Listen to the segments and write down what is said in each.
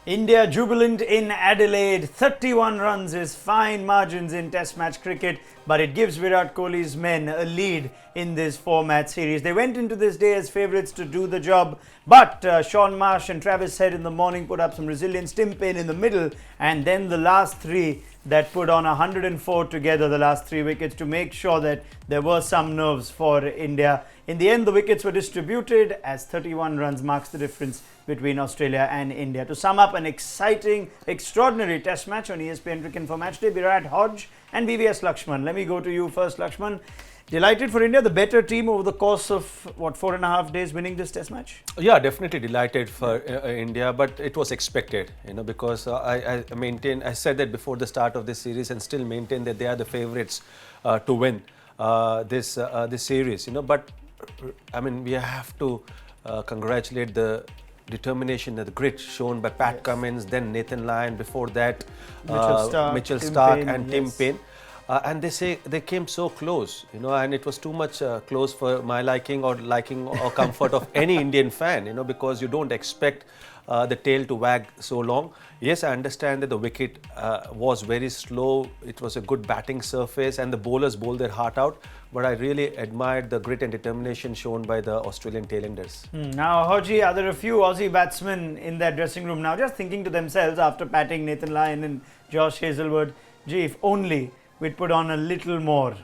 India jubilant in Adelaide. 31 runs is fine margins in Test match cricket, but it gives Virat Kohli's men a lead in this four-match series. They went into this day as favourites to do the job, but Shaun Marsh and Travis Head in the morning put up some resilience. Tim Paine in the middle, and then the last three that put on 104 together, the last three wickets, to make sure that there were some nerves for India. In the end, the wickets were distributed as 31 runs marks the difference between Australia and India. To sum up, an exciting, extraordinary Test match on ESPN Cricinfo Matchday. Virat, Hodge and VVS Laxman. Let me go to you first, Laxman. Delighted for India, the better team over the course of, 4.5 days winning this Test match? Yeah, definitely delighted for India, but it was expected, because I said that before the start of this series and still maintain that they are the favourites to win this series, But, we have to congratulate the determination and the grit shown by Pat Cummins, then Nathan Lyon, before that Mitchell Starc and Tim Paine. And they say they came so close, and it was too much close for my liking or comfort of any Indian fan, because you don't expect the tail to wag so long. Yes, I understand that the wicket was very slow. It was a good batting surface and the bowlers bowled their heart out. But I really admired the grit and determination shown by the Australian tailenders. Now, Hodge, are there a few Aussie batsmen in that dressing room now just thinking to themselves after patting Nathan Lyon and Josh Hazlewood, gee, if only we'd put on a little more?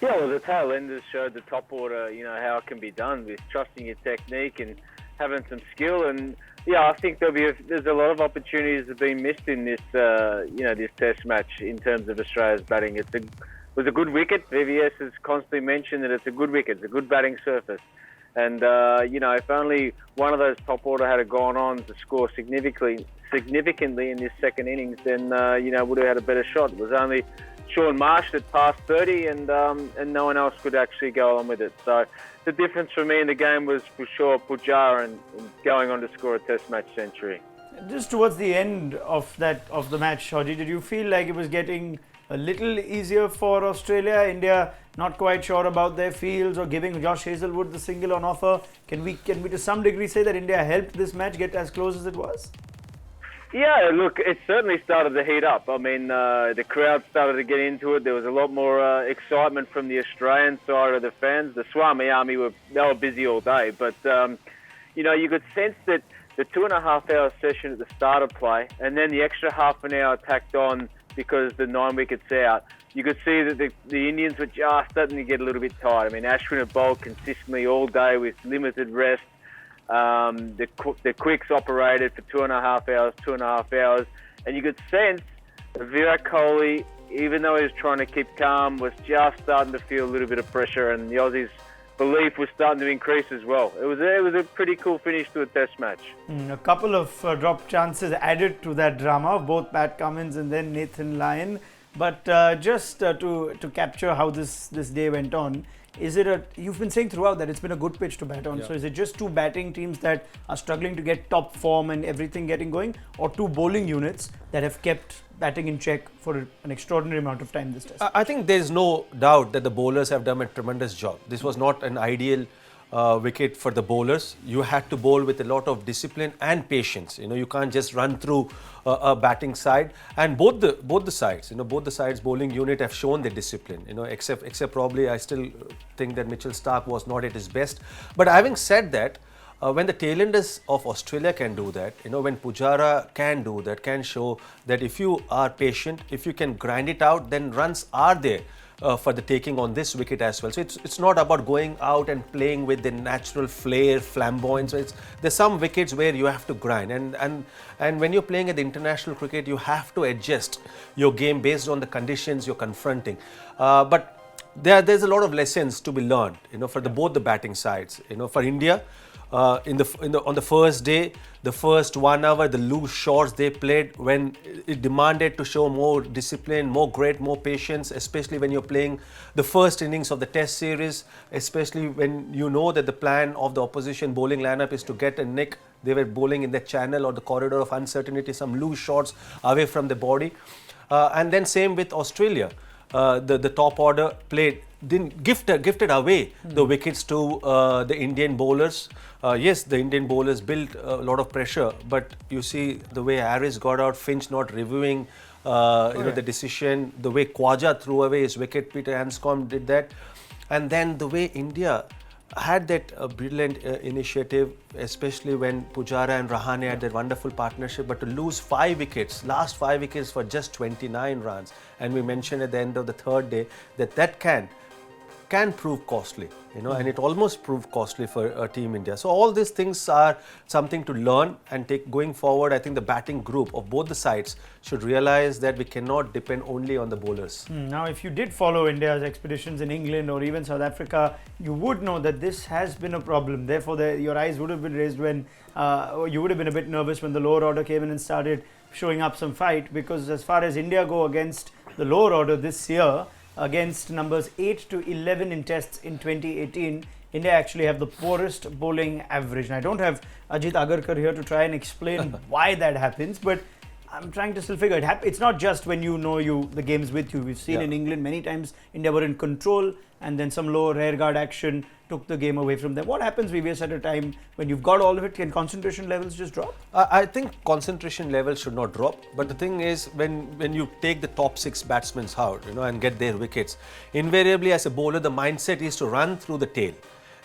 Yeah, well, the tailenders showed the top order, how it can be done with trusting your technique and having some skill. And yeah, I think there's a lot of opportunities that have been missed in this, this Test match in terms of Australia's batting. It was a good wicket. VVS has constantly mentioned that it's a good wicket, it's a good batting surface. And, if only one of those top order had gone on to score significantly in this second innings, then, would have had a better shot. It was only Shaun Marsh that passed 30 and no one else could actually go on with it. So the difference for me in the game was for sure Pujara and going on to score a Test match century. Just towards the end of the match, Hodge, did you feel like it was getting a little easier for Australia? India not quite sure about their fields or giving Josh Hazlewood the single on offer. Can we to some degree say that India helped this match get as close as it was? Yeah, look, it certainly started to heat up. The crowd started to get into it. There was a lot more excitement from the Australian side of the fans. The Swami Army were busy all day, but you could sense that the 2.5 hour session at the start of play, and then the extra half an hour tacked on because the 9 wickets out, you could see that the Indians were just starting to get a little bit tired. Ashwin had bowled consistently all day with limited rest. The quicks operated for 2.5 hours, and you could sense that Virat Kohli, even though he was trying to keep calm, was just starting to feel a little bit of pressure, and the Aussies' belief was starting to increase as well. It was a pretty cool finish to a Test match. A couple of dropped chances added to that drama of both Pat Cummins and then Nathan Lyon. But just to capture how this day went on, you've been saying throughout that it's been a good pitch to bat on. Yeah. So is it just two batting teams that are struggling to get top form and everything getting going, or two bowling units that have kept batting in check for an extraordinary amount of time this Test? I think there's no doubt that the bowlers have done a tremendous job. This was not an ideal wicket for the bowlers. You had to bowl with a lot of discipline and patience. You can't just run through a batting side. And both the sides bowling unit have shown their discipline. Except probably I still think that Mitchell Starc was not at his best. But having said that, when the tailenders of Australia can do that, when Pujara can do that, can show that if you are patient, if you can grind it out, then runs are there for the taking on this wicket as well. So it's not about going out and playing with the natural flair, flamboyance. So there's some wickets where you have to grind, and when you're playing at the international cricket, you have to adjust your game based on the conditions you're confronting. But there's a lot of lessons to be learned, for both the batting sides. For India, on the first day, the first 1 hour, the loose shots they played, when it demanded to show more discipline, more grit, more patience, especially when you're playing the first innings of the Test series, especially when you know that the plan of the opposition bowling lineup is to get a nick. They were bowling in the channel or the corridor of uncertainty, some loose shots away from the body. And then same with Australia. The top order played didn't gifted away the wickets to the Indian bowlers. Yes, the Indian bowlers built a lot of pressure, but you see the way Harris got out, Finch not reviewing the decision, the way Khwaja threw away his wicket, Peter Hanscom did that, and then the way India had that brilliant initiative, especially when Pujara and Rahane had that wonderful partnership, but to lose 5 wickets, last 5 wickets for just 29 runs, and we mentioned at the end of the third day that can prove costly, and it almost proved costly for Team India. So all these things are something to learn and take going forward. I think the batting group of both the sides should realize that we cannot depend only on the bowlers. Now, if you did follow India's expeditions in England or even South Africa, you would know that this has been a problem. Therefore, your eyes would have been raised when you would have been a bit nervous when the lower order came in and started showing up some fight, because as far as India go against the lower order this year, against numbers 8 to 11 in tests in 2018, India actually have the poorest bowling average. And I don't have Ajit Agarkar here to try and explain why that happens, but I'm trying to still figure it. It's not just when the game's with you. We've seen in England many times India were in control and then some low rearguard action took the game away from them. What happens, VVS, at a time when you've got all of it? Can concentration levels just drop? I think concentration levels should not drop. But the thing is, when you take the top 6 batsmen out, and get their wickets, invariably as a bowler, the mindset is to run through the tail.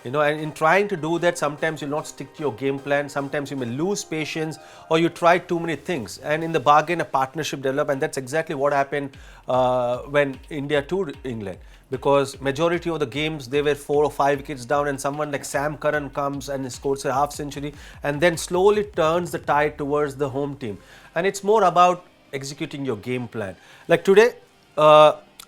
And in trying to do that, sometimes you'll not stick to your game plan. Sometimes you may lose patience, or you try too many things. And in the bargain, a partnership developed, and that's exactly what happened when India toured England. Because majority of the games, they were 4 or 5 wickets down, and someone like Sam Curran comes and scores a half century, and then slowly turns the tide towards the home team. And it's more about executing your game plan. Like today,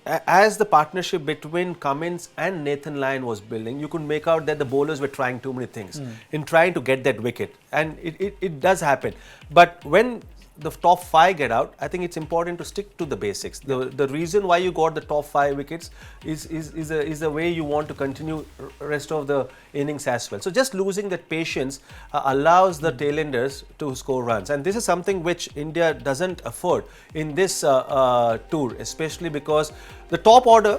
as the partnership between Cummins and Nathan Lyon was building, you could make out that the bowlers were trying too many things in trying to get that wicket. And it does happen. But when the top 5 get out, I think it's important to stick to the basics. The reason why you got the top 5 wickets is the way you want to continue rest of the innings as well. So just losing that patience allows the tailenders to score runs, and this is something which India doesn't afford in this tour, especially because the top order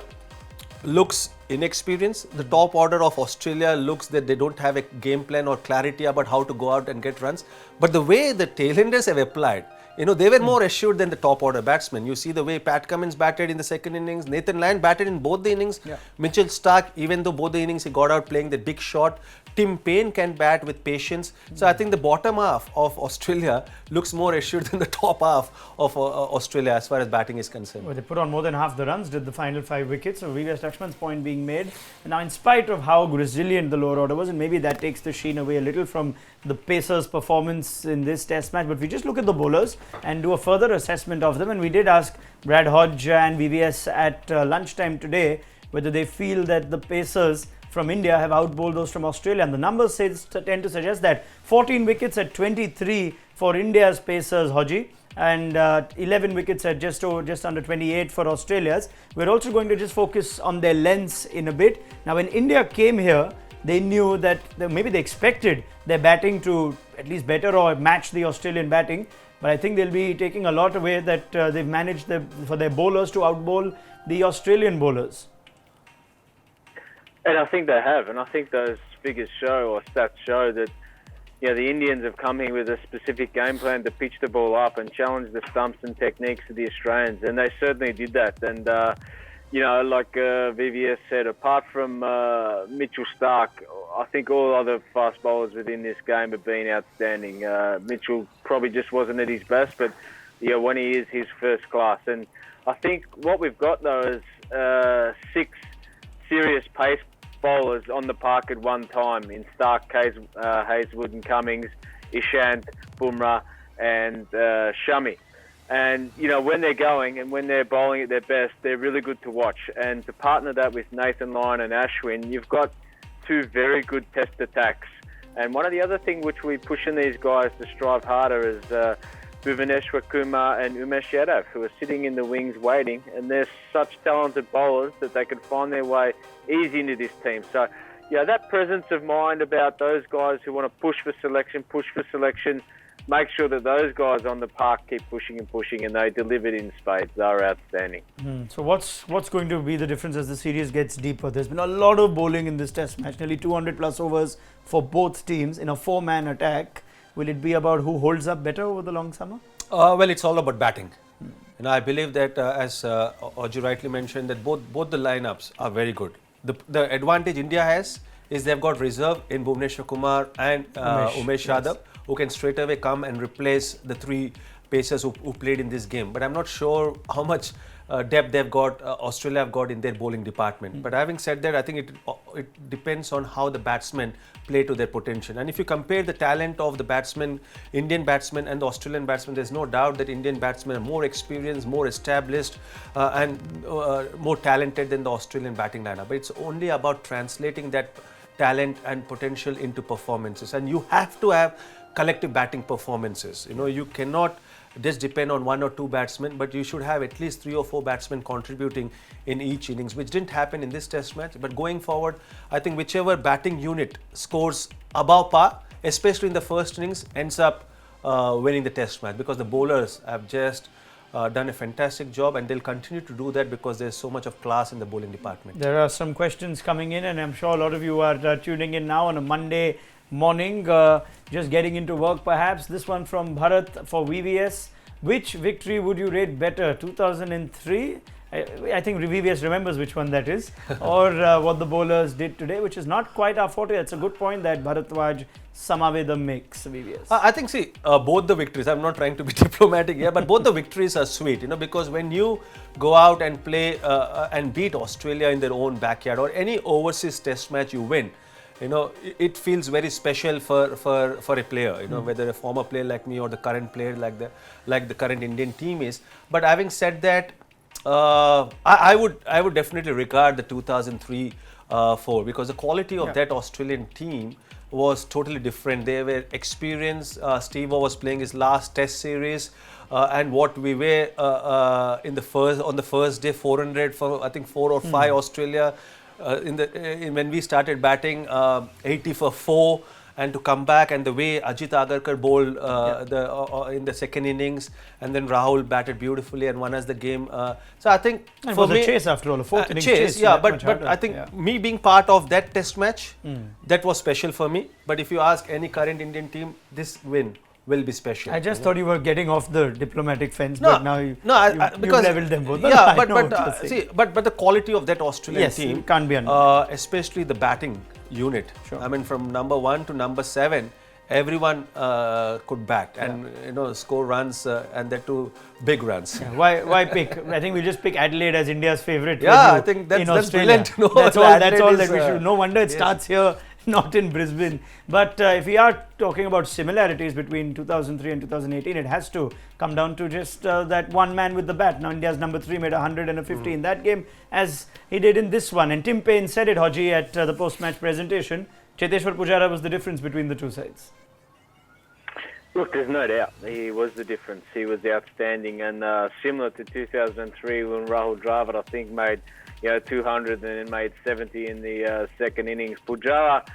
looks inexperienced. The top order of Australia looks that they don't have a game plan or clarity about how to go out and get runs. But the way the tailenders have applied, they were more assured than the top order batsmen. You see the way Pat Cummins batted in the second innings, Nathan Lyon batted in both the innings, Mitchell Starc, even though both the innings he got out playing that big shot, Tim Payne can bat with patience. So I think the bottom half of Australia looks more assured than the top half of Australia as far as batting is concerned. Well, they put on more than half the runs, did the final 5 wickets. So VVS Laxman's point being made. And now, in spite of how resilient the lower order was, and maybe that takes the sheen away a little from the Pacers' performance in this test match, but we just look at the bowlers and do a further assessment of them. And we did ask Brad Hodge and VVS at lunchtime today whether they feel that the Pacers from India have outbowled those from Australia, and the numbers tend to suggest that 14 wickets at 23 for India's Pacers, Hodge, and 11 wickets at just under 28 for Australia's. We're also going to just focus on their lengths in a bit. Now, when India came here, they knew that maybe they expected their batting to at least better or match the Australian batting, but I think they'll be taking a lot away that they've managed for their bowlers to outbowl the Australian bowlers. And I think they have, and I think those figures show, or stats show, that the Indians have come here with a specific game plan to pitch the ball up and challenge the stumps and techniques of the Australians, and they certainly did that. And like VVS said, apart from Mitchell Starc, I think all other fast bowlers within this game have been outstanding. Mitchell probably just wasn't at his best, but when he is, he's first class. And I think what we've got though is 6 serious pace bowlers on the park at one time in Starc, Hazelwood and Cummings, Ishant, Bumrah and Shami. And, when they're going and when they're bowling at their best, they're really good to watch. And to partner that with Nathan Lyon and Ashwin, you've got 2 very good test attacks. And one of the other things which we push in these guys to strive harder is Bhuvaneshwar Kumar and Umesh Yadav, who are sitting in the wings waiting, and they're such talented bowlers that they can find their way easy into this team. So, that presence of mind about those guys who want to push for selection, make sure that those guys on the park keep pushing and pushing, and they delivered in spades. They are outstanding. So what's going to be the difference as the series gets deeper? There's been a lot of bowling in this test match, nearly 200 plus overs for both teams in a 4-man attack. Will it be about who holds up better over the long summer? Well, it's all about batting. I believe that as Hodge rightly mentioned, that both the lineups are very good. The advantage India has is they've got reserve in Bhuvneshwar Kumar and Umesh Yadav, who can straight away come and replace the 3 pacers who played in this game. But I'm not sure how much depth they've got, Australia have got in their bowling department. But having said that, I think it depends on how the batsmen play to their potential. And if you compare the talent of the batsmen, Indian batsmen and the Australian batsmen, there's no doubt that Indian batsmen are more experienced, more established and more talented than the Australian batting lineup. But it's only about translating that talent and potential into performances. And you have to have collective batting performances. You cannot just depend on 1 or 2 batsmen, but you should have at least 3 or 4 batsmen contributing in each innings, which didn't happen in this test match. But going forward, I think whichever batting unit scores above par, especially in the first innings, ends up winning the test match, because the bowlers have just done a fantastic job, and they'll continue to do that because there's so much of class in the bowling department. There are some questions coming in, and I'm sure a lot of you are tuning in now on a Monday morning, just getting into work perhaps. This one from Bharat for VVS. Which victory would you rate better, 2003? I think VVS remembers which one that is, or what the bowlers did today, which is not quite our forte. That's a good point that Bharatwaj Samavedam makes, VVS. I think, both the victories, I'm not trying to be diplomatic here, but both the victories are sweet, because when you go out and play and beat Australia in their own backyard, or any overseas test match you win, it feels very special for a player, whether a former player like me or the current player like the current Indian team is. But having said that, I would definitely regard the 2003 4, because the quality of that Australian team was totally different. They were experienced. Steve was playing his last test series, and what we were on the first day, 400 for I think 4 or 5 Australia. When we started batting, 80 for 4, and to come back, and the way Ajit Agarkar bowled in the second innings, and then Rahul batted beautifully and won us the game. So I think and for me, a chase after all, a fourth innings chase. But I think me being part of that test match, that was special for me. But if you ask any current Indian team, this win will be special. I just thought you were getting off the diplomatic fence, but now you've leveled them both. But the quality of that Australian team can't be especially the batting unit. Sure. I mean, from number 1 to number 7, everyone could bat and score runs, and that too big runs. Yeah. Why pick? I think we'll just pick Adelaide as India's favourite. Yeah, I think that's brilliant. That's all that we should. No wonder it starts here, not in Brisbane. But if we are talking about similarities between 2003 and 2018, it has to come down to just that one man with the bat. Now India's number 3 made 100 and a 50 in that game, as he did in this one. And Tim Payne said it, Hodge, at the post-match presentation. Cheteshwar Pujara was the difference between the two sides. Look, there's no doubt he was the difference. He was outstanding, and similar to 2003 when Rahul Dravid, I think, made 200 and then made 70 in the second innings. Pujara,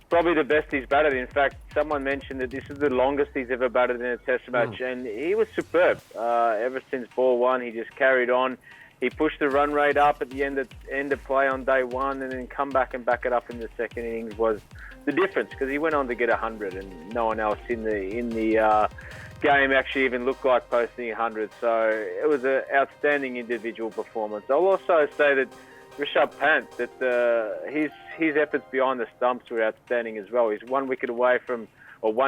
probably the best he's batted. In fact, someone mentioned that this is the longest he's ever batted in a test match, and he was superb. Ever since ball 1, he just carried on. He pushed the run rate up at the end of play on day 1, and then come back and back it up in the second innings was the difference, because he went on to get 100, and no one else in the game actually even looked like posting 100. So it was an outstanding individual performance. I'll also say that Rishabh Pant, that his efforts behind the stumps were outstanding as well. He's one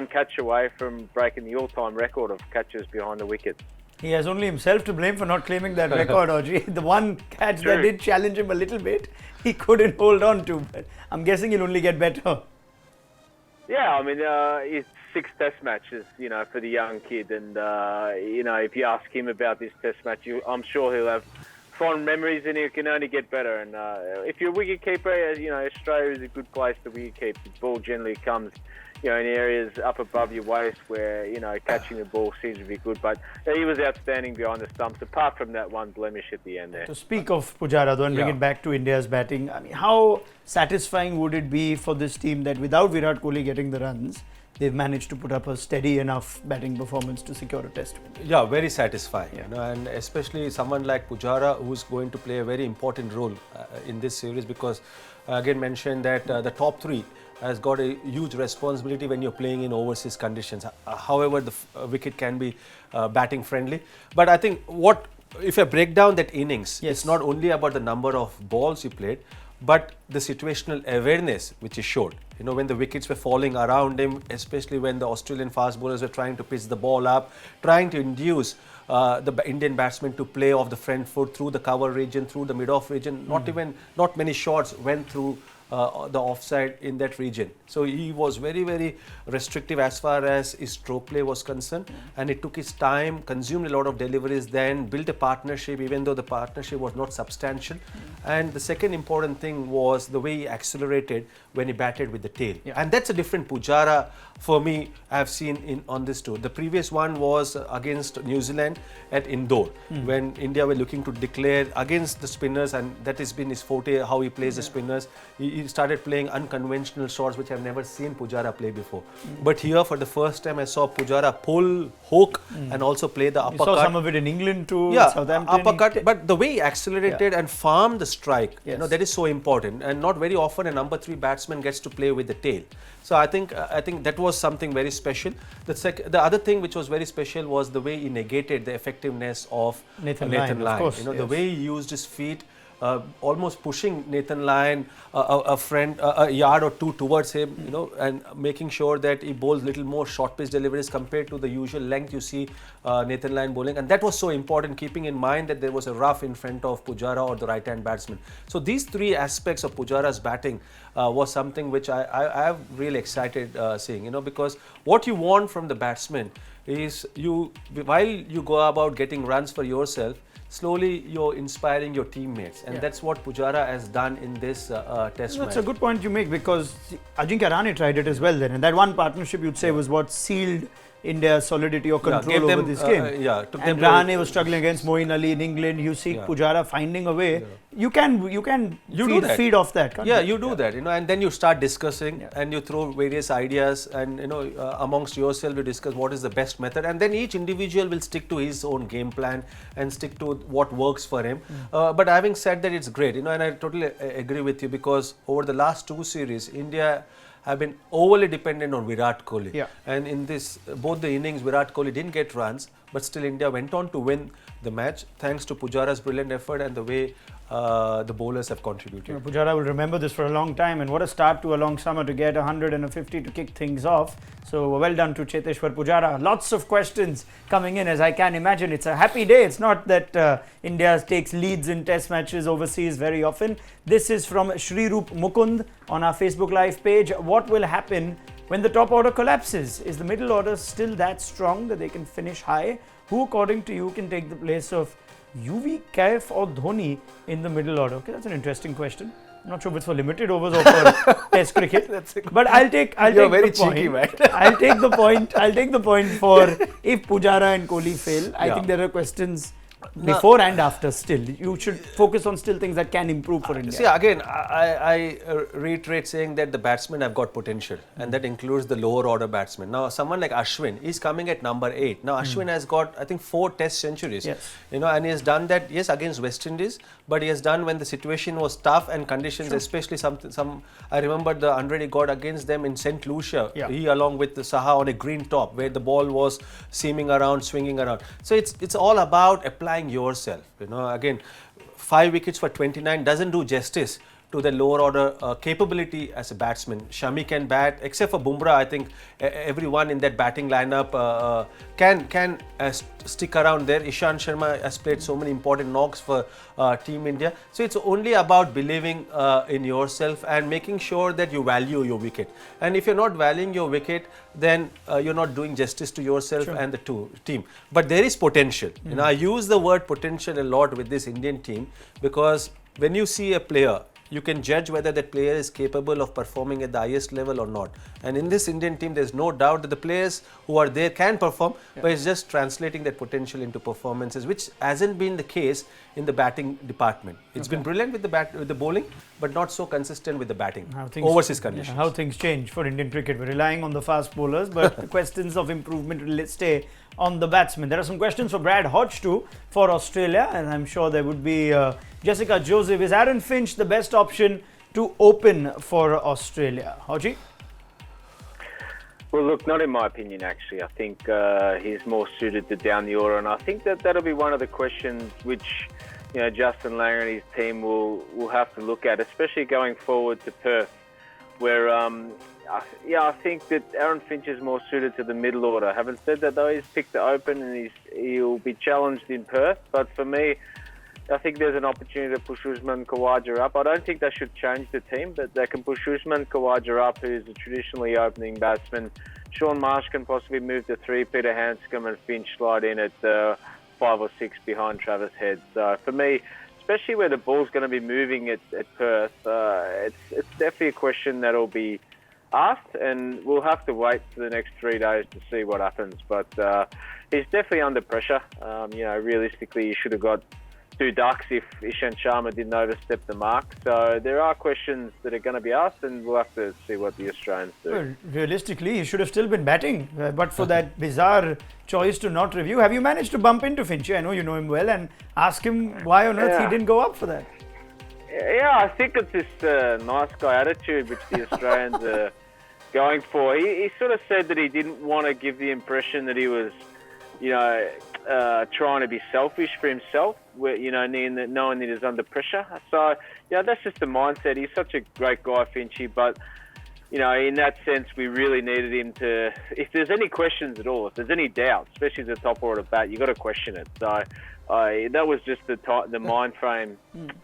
catch away from breaking the all-time record of catches behind the wicket. He has only himself to blame for not claiming that record, Hodge. The one catch that did challenge him a little bit, he couldn't hold on to. But I'm guessing he'll only get better. Yeah, I mean, it's 6 test matches, for the young kid. And, if you ask him about this test match, I'm sure he'll have fond memories, and he can only get better. And if you're a wicket keeper, Australia is a good place to wicket keep. The ball generally comes in areas up above your waist where, catching the ball seems to be good. But he was outstanding behind the stumps, apart from that one blemish at the end there. To speak of Pujara, though, and bring it back to India's batting, I mean, how satisfying would it be for this team that without Virat Kohli getting the runs, they've managed to put up a steady enough batting performance to secure a test win? Yeah, very satisfying. And especially someone like Pujara, who's going to play a very important role in this series, because again mentioned that the top three has got a huge responsibility when you're playing in overseas conditions. However, the wicket can be batting friendly. But I think if I break down that innings, it's not only about the number of balls you played, but the situational awareness which he showed. When the wickets were falling around him, especially when the Australian fast bowlers were trying to pitch the ball up, trying to induce the Indian batsmen to play off the front foot through the cover region, through the mid-off region. Not many shots went through the offside in that region. So he was very, very restrictive as far as his stroke play was concerned, and it took his time, consumed a lot of deliveries, then built a partnership, even though the partnership was not substantial. And the second important thing was the way he accelerated when he batted with the tail. And that's a different Pujara for me I have seen on this tour. The previous one was against New Zealand at Indore, when India were looking to declare against the spinners, and that has been his forte, how he plays the spinners. He started playing unconventional shots which I've never seen Pujara play before. But here for the first time I saw Pujara pull, hook and also play the uppercut. You saw some of it in England too, Southampton. Uppercut, but the way he accelerated and farmed the strike, that is so important, and not very often a number 3 batsman gets to play with the tail. So I think that was something very special. The other thing which was very special was the way he negated the effectiveness of Nathan Lyon. Of course, the way he used his feet, almost pushing Nathan Lyon a yard or two towards him, and making sure that he bowls little more short pitch deliveries compared to the usual length you see Nathan Lyon bowling. And that was so important, keeping in mind that there was a rough in front of Pujara or the right-hand batsman. So these 3 aspects of Pujara's batting was something which I am really excited seeing, because what you want from the batsman is while you go about getting runs for yourself, slowly you're inspiring your teammates, and that's what Pujara has done in this test match. That's a good point you make, because Ajinkya Rahane tried it as well then, and that one partnership you'd say was what sealed India's solidity or control over this game. And Rahane was struggling against Moeen Ali in England. You see Pujara finding a way. You can feed off that, can't you? You do that, and then you start discussing and you throw various ideas, and amongst yourself you discuss what is the best method, and then each individual will stick to his own game plan and stick to what works for him. But having said that, it's great, and I totally agree with you, because over the last 2 series, India have been overly dependent on Virat Kohli. And in both the innings, Virat Kohli didn't get runs, but still India went on to win the match thanks to Pujara's brilliant effort and the way the bowlers have contributed. Pujara will remember this for a long time, and what a start to a long summer to get 100 and a 50 to kick things off. So well done to Cheteshwar Pujara. Lots of questions coming in, as I can imagine. It's a happy day. It's not that India takes leads in test matches overseas very often. This is from Shrirup Mukund on our Facebook Live page. What will happen when the top order collapses? Is the middle order still that strong that they can finish high? Who, according to you, can take the place of UV, Kaif or Dhoni in the middle order? Okay, that's an interesting question. I'm not sure if it's for limited overs or for test cricket. But I'll take the point. I'll take the point for if Pujara and Kohli fail. I think there are questions before and after still. You should focus on still things that can improve for India. See, again, I reiterate saying that the batsmen have got potential, and that includes the lower order batsmen. Now, someone like Ashwin is coming at number 8. Now, Ashwin has got, I think, 4 test centuries. And he has done that, against West Indies, but he has done when the situation was tough and conditions, especially some. I remember the 100 he got against them in St. Lucia. He along with the Saha on a green top, where the ball was seaming around, swinging around. So it's all about applying yourself. Again, 5 wickets for 29 doesn't do justice to the lower order capability as a batsman. Shami can bat, except for Bumrah. I think everyone in that batting lineup can stick around there. Ishant Sharma has played so many important knocks for Team India. So it's only about believing in yourself and making sure that you value your wicket. And if you're not valuing your wicket, then you're not doing justice to yourself and the team. But there is potential. I use the word potential a lot with this Indian team, because when you see a player you can judge whether that player is capable of performing at the highest level or not. And in this Indian team, there's no doubt that the players who are there can perform, but it's just translating that potential into performances, which hasn't been the case in the batting department. It's been brilliant with the bowling, but not so consistent with the batting. Overseas conditions. How things change for Indian cricket. We're relying on the fast bowlers, but the questions of improvement will stay on the batsmen. There are some questions for Brad Hodge too for Australia, and I'm sure there would be Jessica Joseph. Is Aaron Finch the best option to open for Australia? Hodge? Well, look, not in my opinion, actually. I think he's more suited to down the order, and I think that'll be one of the questions which, Justin Langer and his team will have to look at, especially going forward to Perth, where, I think that Aaron Finch is more suited to the middle order. Having said that, though, he's picked to open and he'll be challenged in Perth, but for me, I think there's an opportunity to push Usman Khawaja up. I don't think they should change the team, but they can push Usman Khawaja up, who's a traditionally opening batsman. Sean Marsh can possibly move to 3, Peter Hanscom and Finch slide in at 5 or 6 behind Travis Head. So for me, especially where the ball's going to be moving at Perth, it's definitely a question that'll be asked, and we'll have to wait for the next 3 days to see what happens. But he's definitely under pressure. Realistically, he should have got 2 ducks if Ishant Sharma didn't overstep the mark. So there are questions that are going to be asked, and we'll have to see what the Australians do. Well, realistically, he should have still been batting, but for that bizarre choice to not review. Have you managed to bump into Finch? I know you know him well, and ask him why on earth he didn't go up for that. Yeah, I think it's this nice guy attitude which the Australians are going for. He sort of said that he didn't want to give the impression that he was, trying to be selfish for himself, knowing that he's under pressure. So, that's just the mindset. He's such a great guy, Finchy, but, in that sense, we really needed him to, if there's any questions at all, if there's any doubt, especially as a top order bat, you've got to question it. So, that was just the mind frame,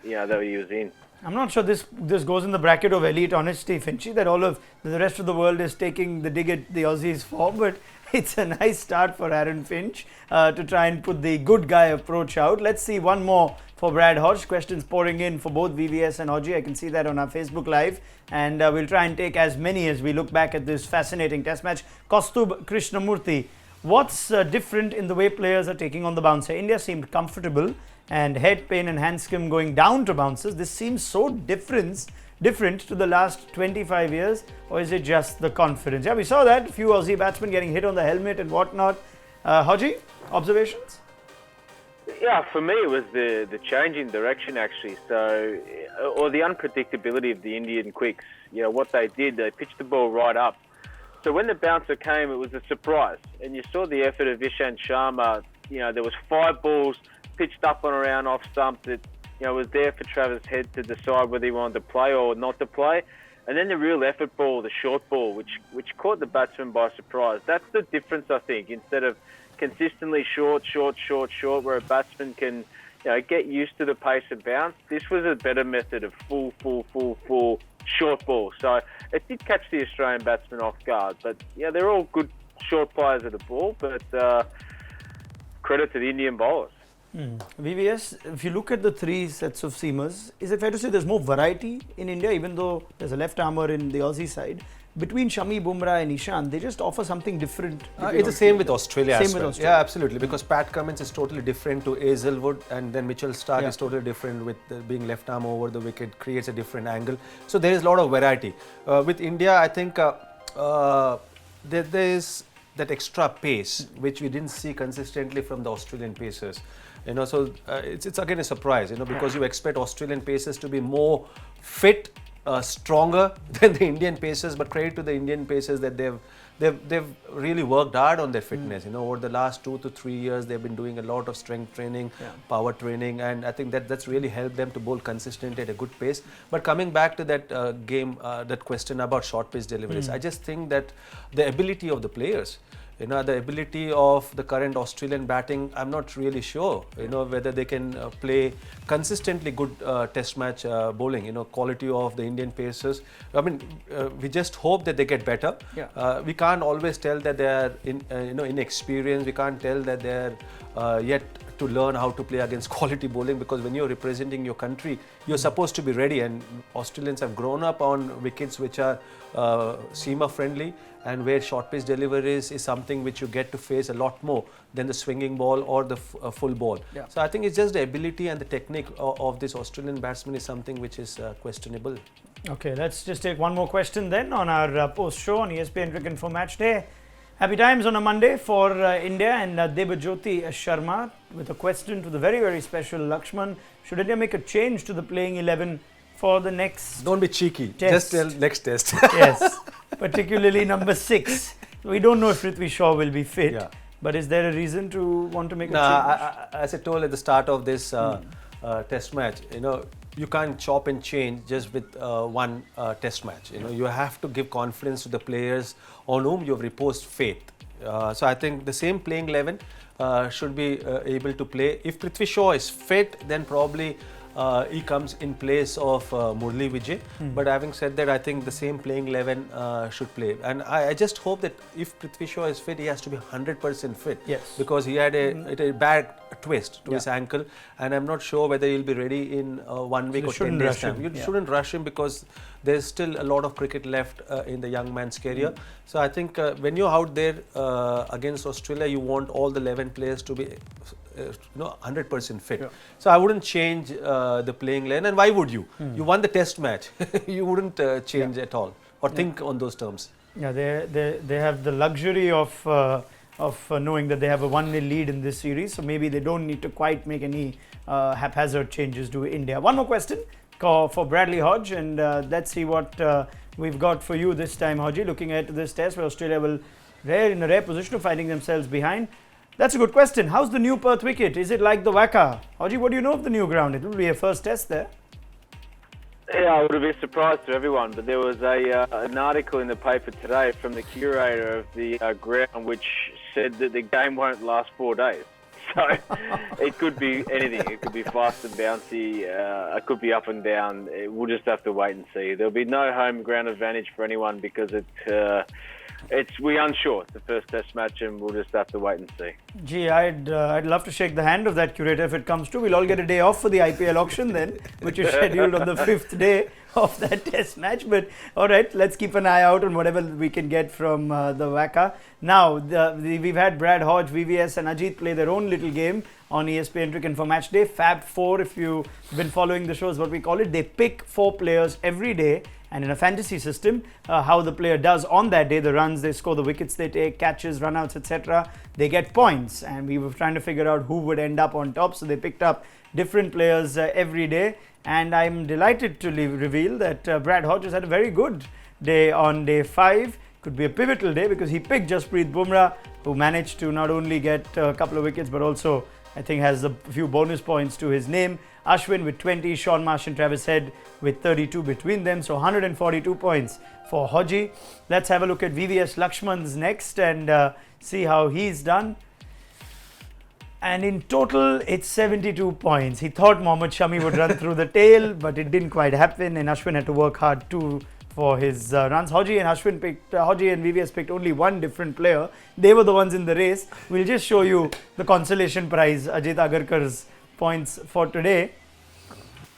that he was in. I'm not sure this goes in the bracket of elite honesty, Finchy, that all of the rest of the world is taking the dig at the Aussies for, but it's a nice start for Aaron Finch to try and put the good guy approach out. Let's see one more for Brad Hodge. Questions pouring in for both VVS and Hodge. I can see that on our Facebook Live, and we'll try and take as many as we look back at this fascinating test match. Kaustubh Krishnamurthy, what's different in the way players are taking on the bouncer? India seemed comfortable, and Head, Payne and Hanscom going down to bouncers. This seems so different to the last 25 years, or is it just the confidence? Yeah, we saw that, a few Aussie batsmen getting hit on the helmet and whatnot. Hodge, observations? Yeah, for me it was the change in direction actually, so, or the unpredictability of the Indian quicks. What they did, they pitched the ball right up. So when the bouncer came, it was a surprise, and you saw the effort of Ishant Sharma. There was 5 balls pitched up and around off stump that was there for Travis Head to decide whether he wanted to play or not to play. And then the real effort ball, the short ball, which caught the batsman by surprise. That's the difference, I think. Instead of consistently short, where a batsman can get used to the pace and bounce, this was a better method of full short ball. So it did catch the Australian batsman off guard. But they're all good short players of the ball, but credit to the Indian bowlers. VVS, if you look at the 3 sets of seamers, is it fair to say there's more variety in India, even though there's a left armour in the Aussie side? Between Shami, Bumrah and Ishant, they just offer something different. It's the same with Australia as well. Australia. Yeah, absolutely. Because Pat Cummins is totally different to Hazelwood, and then Mitchell Starc is totally different with being left arm over the wicket, creates a different angle. So there is a lot of variety. With India, I think there is that extra pace, which we didn't see consistently from the Australian pacers. So it's again a surprise, because you expect Australian pacers to be more fit, stronger than the Indian pacers. But credit to the Indian pacers that they've really worked hard on their fitness. Over the last 2 to 3 years, they've been doing a lot of strength training, power training, and I think that's really helped them to bowl consistently at a good pace. But coming back to that game, that question about short pitch deliveries, I just think that the ability of the players, the ability of the current Australian batting, I'm not really sure, whether they can play consistently good test match bowling, quality of the Indian pacers. I mean, we just hope that they get better. We can't always tell that they are inexperienced. We can't tell that they are yet to learn how to play against quality bowling, because when you're representing your country, you're supposed to be ready, and Australians have grown up on wickets which are seamer friendly, and where short pitch deliveries is something which you get to face a lot more than the swinging ball or the full ball. Yeah. So I think it's just the ability and the technique of this Australian batsman is something which is questionable. Okay, let's just take one more question then on our post show on ESPN Cricinfo Match Day. Happy times on a Monday for India, and Debajyoti Sharma with a question to the very, very special Laxman. Should India make a change to the playing 11 for the next Don't be cheeky. test? Just tell next test. Yes, particularly number 6. We don't know if Prithvi Shaw will be fit, Yeah. but is there a reason to want to make a Nah, change? as I told at the start of this test match, you can't chop and change just with one test match. You have to give confidence to the players on whom you have reposed faith. So I think the same playing 11 should be able to play. If Prithvi Shaw is fit, then probably he comes in place of Murli Vijay. But having said that, I think the same playing 11 should play. And I just hope that if Prithvi Shaw is fit, he has to be 100% fit. Yes. Because he had a bad twist to his ankle, and I'm not sure whether he'll be ready in 1 week or 10 days time. You shouldn't rush him, because there's still a lot of cricket left in the young man's career. So I think when you're out there against Australia, you want all the 11 players to be 100% fit. Yeah. So I wouldn't change the playing lane. And why would you? You won the test match. You wouldn't change at all or think on those terms. Yeah, they have the luxury of knowing that they have a 1-0 lead in this series, so maybe they don't need to quite make any haphazard changes to India. One more question for Bradley Hodge, and let's see what we've got for you this time, Hodge. Looking at this test where Australia will in a rare position of finding themselves behind. That's a good question. How's the new Perth wicket? Is it like the Wacker? Hodge, what do you know of the new ground? It will be a first test there. Yeah, I would have been surprised to everyone, but there was an article in the paper today from the curator of the ground which said that the game won't last 4 days. So it could be anything. It could be fast and bouncy. It could be up and down. We'll just have to wait and see. There'll be no home ground advantage for anyone because we're unsure. It's the first test match, and we'll just have to wait and see. Gee, I'd love to shake the hand of that curator if it comes true. We'll all get a day off for the IPL auction then, which is scheduled on the 5th day of that test match. But all right, let's keep an eye out on whatever we can get from the Wacker. Now, we've had Brad Hodge, VVS and Ajit play their own little game on ESPN Cricinfo Match Day. Fab 4, if you've been following the show, is what we call it. They pick 4 players every day, and in a fantasy system, how the player does on that day, the runs they score, the wickets they take, catches, runouts, etc., they get points. And we were trying to figure out who would end up on top, so they picked up different players every day. And I'm delighted to reveal that Brad Hodge has had a very good day on day 5. Could be a pivotal day because he picked Jasprit Bumrah, who managed to not only get a couple of wickets but also I think has a few bonus points to his name. Ashwin with 20, Sean Marsh and Travis Head with 32 between them. So 142 points for Hodge. Let's have a look at VVS Laxman's next and see how he's done. And in total, it's 72 points. He thought Mohammad Shami would run through the tail, but it didn't quite happen. And Ashwin had to work hard too for his runs. Hodge and VVS picked only one different player. They were the ones in the race. We'll just show you the consolation prize, Ajit Agarkar's points for today.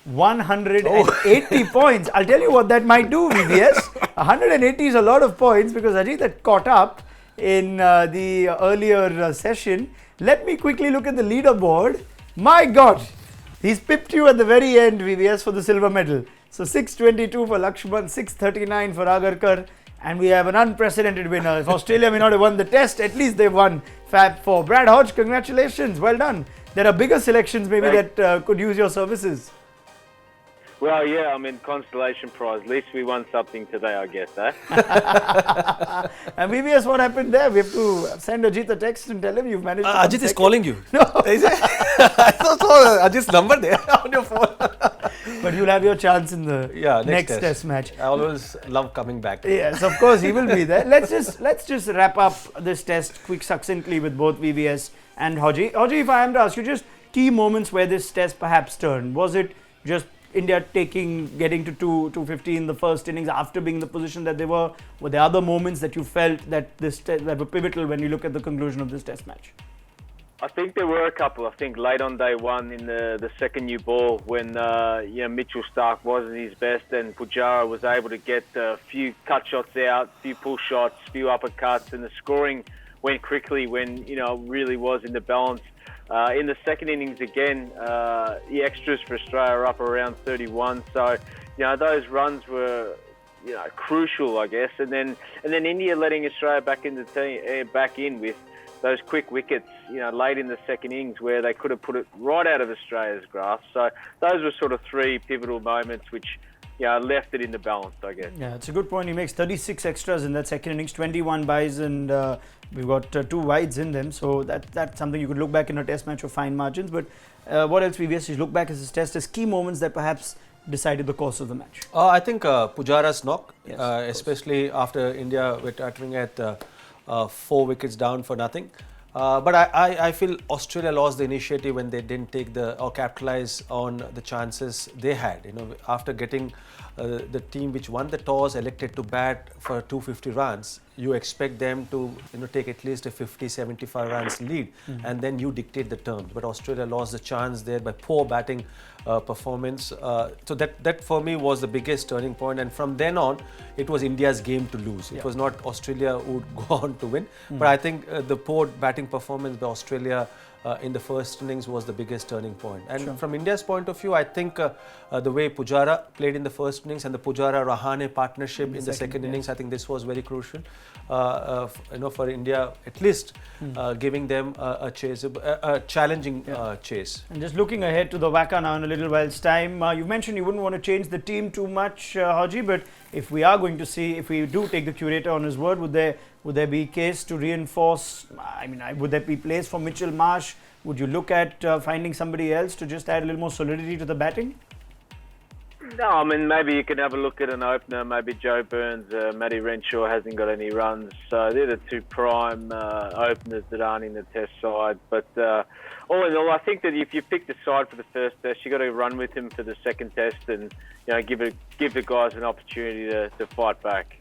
180 points. I'll tell you what that might do, VVS. 180 is a lot of points because Ajit had caught up in the earlier session. Let me quickly look at the leaderboard. My God, he's pipped you at the very end, VVS, for the silver medal. So 622 for Laxman, 639 for Agarkar, and we have an unprecedented winner. If Australia may not have won the test, at least they've won Fab 4. Brad Hodge, congratulations, well done. There are bigger selections maybe that could use your services. Well, yeah, I mean, consolation prize. At least we won something today, I guess, eh? And VVS, what happened there? We have to send Ajit a text and tell him you've managed to Ajit is calling you. No. Is it? I saw Ajit's number there on your phone. But you'll have your chance in the next test. test match. I always love coming back. Yes, of course, he will be there. Let's just wrap up this test succinctly with both VVS and Hodge. Hodge, if I am to ask you, just key moments where this test perhaps turned. Was it just India getting to 250 in the first innings after being in the position that they were? Were there other moments that you felt that that were pivotal when you look at the conclusion of this test match? I think there were a couple. I think late on day one in the second new ball when Mitchell Starc wasn't his best and Pujara was able to get a few cut shots out, a few pull shots, a few uppercuts, and the scoring went quickly when it really was in the balance. In the second innings again, the extras for Australia are up around 31. So those runs were crucial, I guess. And then India letting Australia back in the team, back in with those quick wickets, late in the second innings where they could have put it right out of Australia's grasp. So those were sort of three pivotal moments which, left it in the balance, I guess. Yeah, it's a good point. He makes 36 extras in that second innings, 21 buys, and we've got 2 wides in them. So that's something you could look back in a test match of fine margins. But what else, VVS? You look back as his test as key moments that perhaps decided the course of the match. I think Pujara's knock, Yes, especially after India were tackling at 4 wickets down for nothing. But I feel Australia lost the initiative when they didn't take or capitalize on the chances they had. After getting the team which won the toss elected to bat for 250 runs, you expect them to take at least a 50-75 runs lead, and then you dictate the terms. But Australia lost the chance there by poor batting performance. So that for me was the biggest turning point, and from then on it was India's game to lose. It was not Australia who would go on to win. But I think the poor batting performance by Australia in the first innings was the biggest turning point. And from India's point of view, I think the way Pujara played in the first innings and the Pujara-Rahane partnership in the second innings, I think this was very crucial for India, at least giving them a challenging chase. And just looking ahead to the WACA now in a little while's time, you mentioned you wouldn't want to change the team too much, Hodge, but if we are going to see, if we do take the curator on his word, would there be a case to reinforce? Would there be place for Mitchell Marsh? Would you look at finding somebody else to just add a little more solidity to the batting? No, maybe you can have a look at an opener. Maybe Joe Burns, Matty Renshaw hasn't got any runs. So they're the 2 prime openers that aren't in the test side. But all in all, I think that if you pick the side for the first test, you've got to run with him for the second test and give the guys an opportunity to fight back.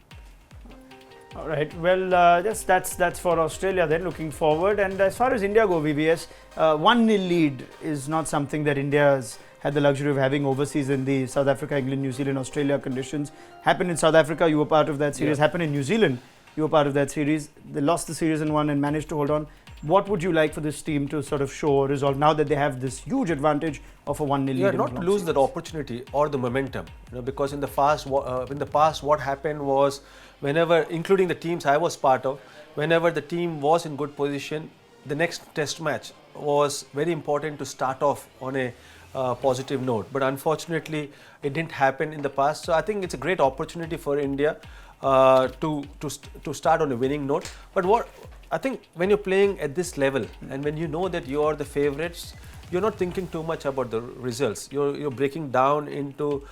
All right. Well, that's for Australia then, looking forward. And as far as India go, VVS, 1-0 lead is not something that India has had the luxury of having overseas in the South Africa, England, New Zealand, Australia conditions. Happened in South Africa, you were part of that series. Happened in New Zealand, you were part of that series. They lost the series in 1 and managed to hold on. What would you like for this team to sort of show or resolve now that they have this huge advantage of a 1-0 lead? Yeah, not to lose that opportunity or the momentum. Because in the past, what happened was, whenever, including the teams I was part of, whenever the team was in good position, the next test match was very important to start off on a positive note. But unfortunately, it didn't happen in the past. So I think it's a great opportunity for India to start on a winning note. But I think when you're playing at this level and when you know that you are the favourites, you're not thinking too much about the results. You're breaking down into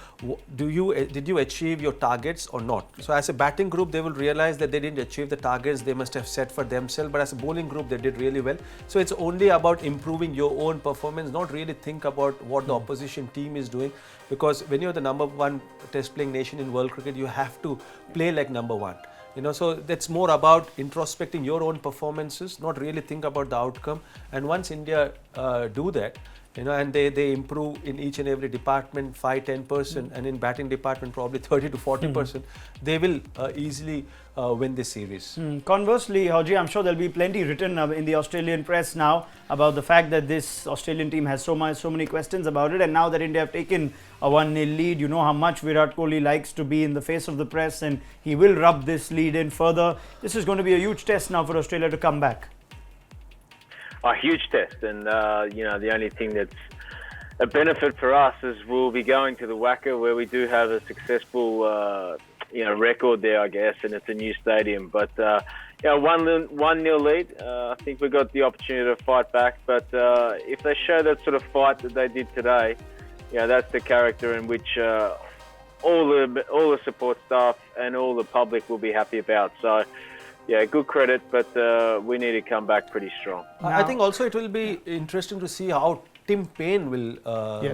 did you achieve your targets or not. So as a batting group, they will realize that they didn't achieve the targets they must have set for themselves. But as a bowling group, they did really well. So it's only about improving your own performance, not really think about what the opposition team is doing. Because when you're the number 1 test playing nation in world cricket, you have to play like number 1. So that's more about introspecting your own performances, not really think about the outcome. And once India do that, and they improve in each and every department 5-10%, and in batting department probably 30 to 40%, they will easily win this series. Conversely, Hodge, I'm sure there'll be plenty written in the Australian press now about the fact that this Australian team has so many questions about it, and now that India have taken a 1-0 lead, you know how much Virat Kohli likes to be in the face of the press, and he will rub this lead in further. This is going to be a huge test now for Australia to come back. A huge test, and the only thing that's a benefit for us is we'll be going to the WACA, where we do have a successful record there, I guess, and it's a new stadium. But 1-0 lead, I think we've got the opportunity to fight back. But if they show that sort of fight that they did today, that's the character in which all the support staff and all the public will be happy about. So. Yeah, good credit, but we need to come back pretty strong. I think also it will be interesting to see how Tim Payne will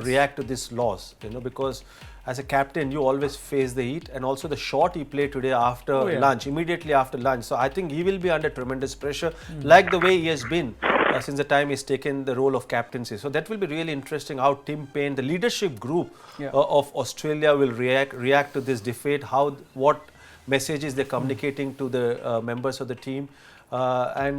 react to this loss, because as a captain, you always face the heat, and also the shot he played today after lunch, immediately after lunch. So I think he will be under tremendous pressure, like the way he has been since the time he's taken the role of captaincy. So that will be really interesting how Tim Paine, the leadership group of Australia, will react to this defeat. What messages they're communicating to the members of the team, I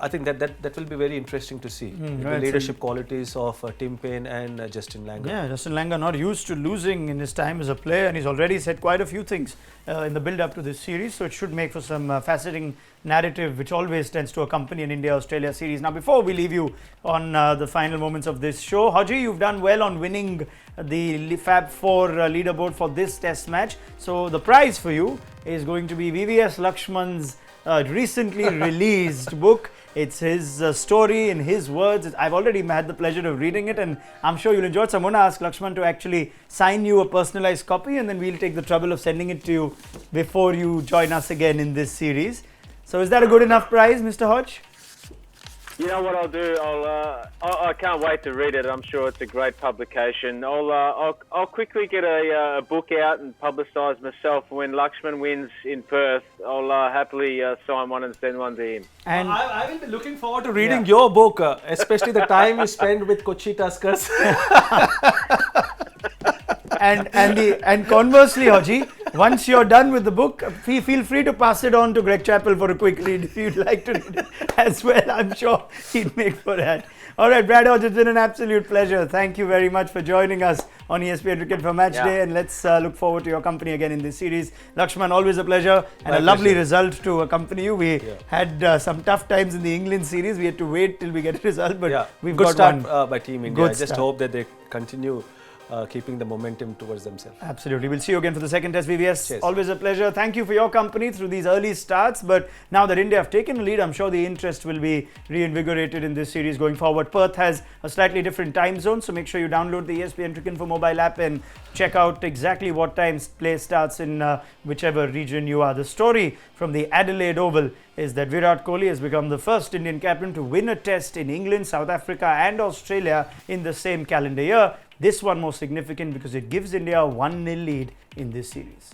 think that will be very interesting to see the leadership qualities of Tim Paine and Justin Langer. Yeah, Justin Langer not used to losing in his time as a player, and he's already said quite a few things in the build-up to this series. So it should make for some fascinating narrative, which always tends to accompany an India-Australia series. Now, before we leave you on the final moments of this show, Hodge, you've done well on winning the Fab 4 leaderboard for this Test match. So the prize for you is going to be VVS Laxman's recently released book. It's his story in his words. I've already had the pleasure of reading it, and I'm sure you'll enjoy it. So I'm going to ask Laxman to actually sign you a personalized copy, and then we'll take the trouble of sending it to you before you join us again in this series. So is that a good enough prize, Mr. Hodge? You know what I'll do? I can't wait to read it. I'm sure it's a great publication. I'll quickly get a book out and publicise myself. When Laxman wins in Perth, I'll happily sign one and send one to him. And I will be looking forward to reading your book, especially the time you spend with Kochi Tuskers. And conversely, Hodge, once you're done with the book, feel free to pass it on to Greg Chappell for a quick read if you'd like to read it as well. I'm sure he'd make for that. All right, Brad Hodge, it's been an absolute pleasure. Thank you very much for joining us on ESPN Cricket for Match Day, and let's look forward to your company again in this series. Laxman, always a pleasure and a lovely result to accompany you. We had some tough times in the England series. We had to wait till we get a result, but we've got start one. By Team India. I just hope that they continue keeping the momentum towards themselves. Absolutely. We'll see you again for the second Test, VVS. Cheers. Always a pleasure. Thank you for your company through these early starts. But now that India have taken a lead, I'm sure the interest will be reinvigorated in this series going forward. Perth has a slightly different time zone, so make sure you download the ESPN Cricinfo mobile app and check out exactly what time play starts in whichever region you are. The story from the Adelaide Oval is that Virat Kohli has become the first Indian captain to win a Test in England, South Africa and Australia in the same calendar year. This one more significant because it gives India a 1-0 lead in this series.